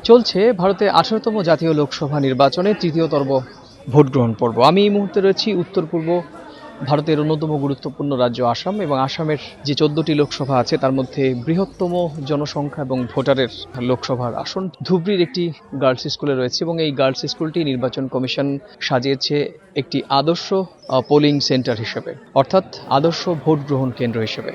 চলছে ভারতে 18তম জাতীয় লোকসভা নির্বাচনে তৃতীয় ভোট গ্রহণ পর্ব। আমি এই মুহূর্তে রয়েছি উত্তর পূর্ব ভারতের অন্যতম গুরুত্বপূর্ণ রাজ্য আসাম এবং আসামের যে 14টি লোকসভা আছে তার মধ্যে বৃহত্তম জনসংখ্যা এবং ভোটারের লোকসভার আসন ধুবড়ির একটি গার্লস স্কুলে রয়েছে এবং এই গার্লস স্কুলটি নির্বাচন কমিশন সাজিয়েছে একটি আদর্শ পোলিং সেন্টার হিসেবে, অর্থাৎ আদর্শ ভোট গ্রহণ কেন্দ্র হিসেবে।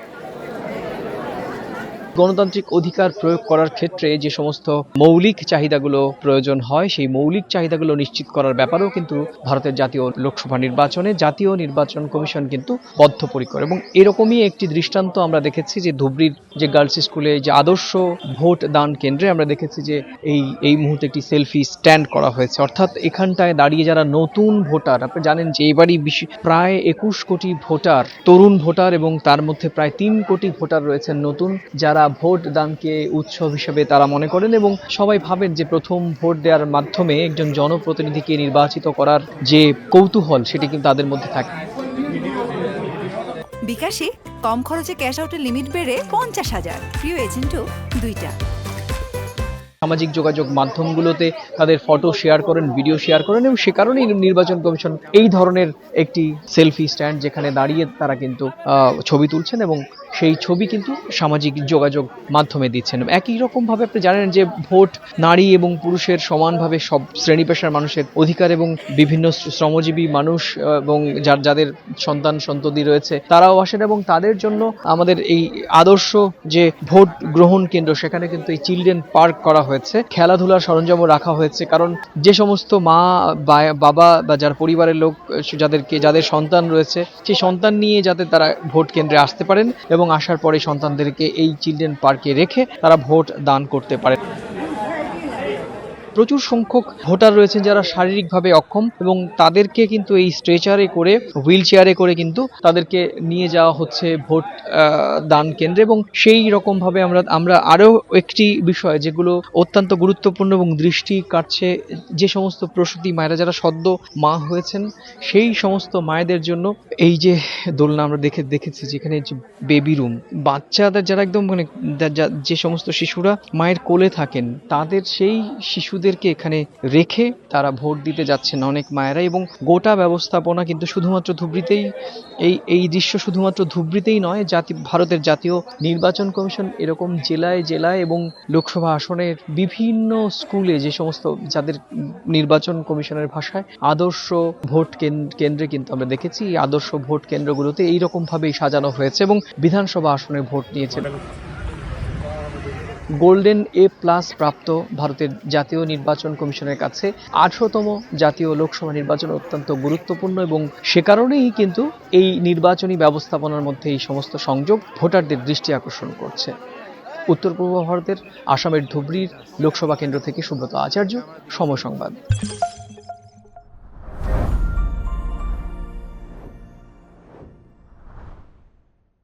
গণতান্ত্রিক অধিকার প্রয়োগ করার ক্ষেত্রে যে সমস্ত মৌলিক চাহিদাগুলো প্রয়োজন হয় সেই মৌলিক চাহিদাগুলো নিশ্চিত করার ব্যাপারেও কিন্তু ভারতের জাতীয় লোকসভা নির্বাচনে জাতীয় নির্বাচন কমিশন কিন্তু বদ্ধপরিকর। এবং এরকমই একটি দৃষ্টান্ত আমরা দেখেছি যে ধুবড়ির যে গার্লস স্কুলে যে আদর্শ ভোট দান কেন্দ্রে আমরা দেখেছি যে এই মুহূর্তে একটি সেলফি স্ট্যান্ড করা হয়েছে, অর্থাৎ এখানটায় দাঁড়িয়ে যারা নতুন ভোটার, আপনি জানেন যে এবারই প্রায় 21 কোটি ভোটার, তরুণ ভোটার, এবং তার মধ্যে প্রায় 3 কোটি ভোটার রয়েছেন নতুন, যারা ভোট দানকে উৎসব হিসেবে তারা মনে করেন এবং সবাই ভাবেন যে প্রথম ভোট দেওয়ার মাধ্যমে একজন জনপ্রতিনিধিকে নির্বাচিত করার যে কৌতূহল সেটি কিন্তু তাদের মধ্যে থাকে। বিকাশে কম খরচে ক্যাশ আউটের লিমিট বেড়ে 50,000, প্রিয় এজেন্টও 2টা। সামাজিক যোগাযোগ মাধ্যমগুলোতে তাদের ফটো শেয়ার করেন, ভিডিও শেয়ার করেন এবং সে কারণেই নির্বাচন কমিশন এই ধরনের একটি সেলফি স্ট্যান্ড যেখানে দাঁড়িয়ে তারা কিন্তু ছবি তুলছেন এবং সেই ছবি কিন্তু সামাজিক যোগাযোগ মাধ্যমে দিচ্ছেন। একই রকমভাবে আপনি জানেন যে ভোট নারী এবং পুরুষের সমানভাবে সব শ্রেণী পেশার মানুষের অধিকার এবং বিভিন্ন শ্রমজীবী মানুষ এবং যাদের সন্ততি রয়েছে তারাও আসেন এবং তাদের জন্য আমাদের এই আদর্শ যে ভোট গ্রহণ কেন্দ্র সেখানে কিন্তু এই চিলড্রেন পার্ক করা হয়েছে, খেলাধুলার সরঞ্জামও রাখা হয়েছে। কারণ যে সমস্ত মা বাবা বা যার পরিবারের লোক যাদের সন্তান রয়েছে সেই সন্তান নিয়ে যাতে তারা ভোট কেন্দ্রে আসতে পারেন এবং আসার পরে সন্তানদেরকে এই চিলড্রেন পার্কে রেখে তারা ভোট দান করতে পারে। প্রচুর সংখ্যক ভোটার রয়েছেন যারা শারীরিকভাবে অক্ষম এবং তাদেরকে কিন্তু এই স্ট্রেচারে করে, হুইল চেয়ারে করে কিন্তু তাদেরকে নিয়ে যাওয়া হচ্ছে ভোট দান কেন্দ্রে। এবং সেই রকমভাবে আমরা আরও একটি বিষয় যেগুলো অত্যন্ত গুরুত্বপূর্ণ এবং দৃষ্টি কাটছে, যে সমস্ত প্রসূতি মায়েরা যারা সদ্য মা হয়েছেন সেই সমস্ত মায়েদের জন্য এই যে দোলনা আমরা দেখেছি যেখানে যে বেবি রুম, বাচ্চাদের যারা একদম মানে যে সমস্ত শিশুরা মায়ের কোলে থাকেন তাদের সেই শিশুদেরকে এখানে রেখে তারা ভোট দিতে যাচ্ছেন অনেক মায়েরা। এবং গোটা ব্যবস্থাপনা কিন্তু শুধুমাত্র ধুবড়িতেই, এই দৃশ্য শুধুমাত্র ধুবড়িতেই নয়, ভারতের জাতীয় নির্বাচন কমিশন এরকম জেলায় জেলায় এবং লোকসভা আসনের বিভিন্ন স্কুলে যে সমস্ত যাদের নির্বাচন কমিশনের ভাষায় আদর্শ ভোট কেন্দ্রে কিন্তু আমরা দেখেছি এই আদর্শ ভোট কেন্দ্রগুলোতে এইরকম ভাবেই সাজানো হয়েছে এবং বিধানসভা আসনে ভোট নিয়েছে। গোল্ডেন A+ প্রাপ্ত ভারতের জাতীয় নির্বাচন কমিশনের কাছে 18তম জাতীয় লোকসভা নির্বাচন অত্যন্ত গুরুত্বপূর্ণ এবং সে কারণেই কিন্তু এই নির্বাচনী ব্যবস্থাপনার মধ্যে এই সমস্ত সংযোগ ভোটারদের দৃষ্টি আকর্ষণ করছে। উত্তর পূর্ব ভারতের আসামের ধুবড়ির লোকসভা কেন্দ্র থেকে সুব্রত আচার্য, সময় সংবাদ।